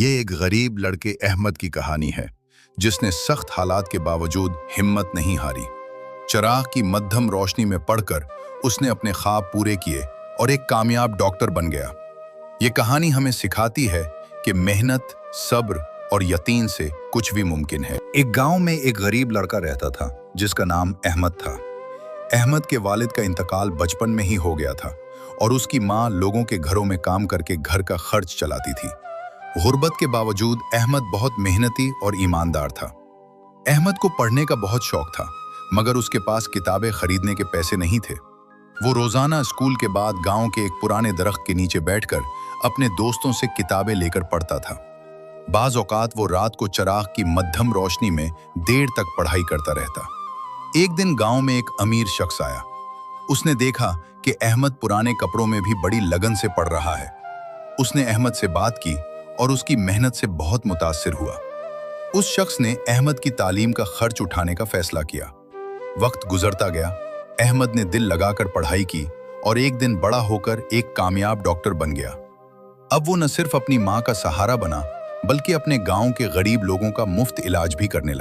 یہ ایک غریب لڑکے احمد کی کہانی ہے جس نے سخت حالات کے باوجود ہمت نہیں ہاری۔ چراغ کی مدھم روشنی میں پڑھ کر اس نے اپنے خواب پورے کیے اور ایک کامیاب ڈاکٹر بن گیا۔ یہ کہانی ہمیں سکھاتی ہے کہ محنت، صبر اور یقین سے کچھ بھی ممکن ہے۔ ایک گاؤں میں ایک غریب لڑکا رہتا تھا جس کا نام احمد تھا۔ احمد کے والد کا انتقال بچپن میں ہی ہو گیا تھا اور اس کی ماں لوگوں کے گھروں میں کام کر کے گھر کا خرچ چلاتی تھی۔ غربت کے باوجود احمد بہت محنتی اور ایماندار تھا۔ احمد کو پڑھنے کا بہت شوق تھا مگر اس کے پاس کتابیں خریدنے کے پیسے نہیں تھے۔ وہ روزانہ اسکول کے بعد گاؤں کے ایک پرانے درخت کے نیچے بیٹھ کر اپنے دوستوں سے کتابیں لے کر پڑھتا تھا۔ بعض اوقات وہ رات کو چراغ کی مدھم روشنی میں دیر تک پڑھائی کرتا رہتا۔ ایک دن گاؤں میں ایک امیر شخص آیا۔ اس نے دیکھا کہ احمد پرانے کپڑوں میں بھی بڑی لگن سے پڑھ رہا ہے۔ اس نے احمد سے بات کی اور اس کی محنت سے بہت متاثر ہوا۔ اس شخص نے احمد کی تعلیم کا خرچ اٹھانے کا فیصلہ کیا۔ وقت گزرتا گیا، احمد نے دل لگا کر پڑھائی کی اور ایک دن بڑا ہو کر ایک کامیاب ڈاکٹر بن گیا۔ اب وہ نہ صرف اپنی ماں کا سہارا بنا بلکہ اپنے گاؤں کے غریب لوگوں کا مفت علاج بھی کرنے لگا۔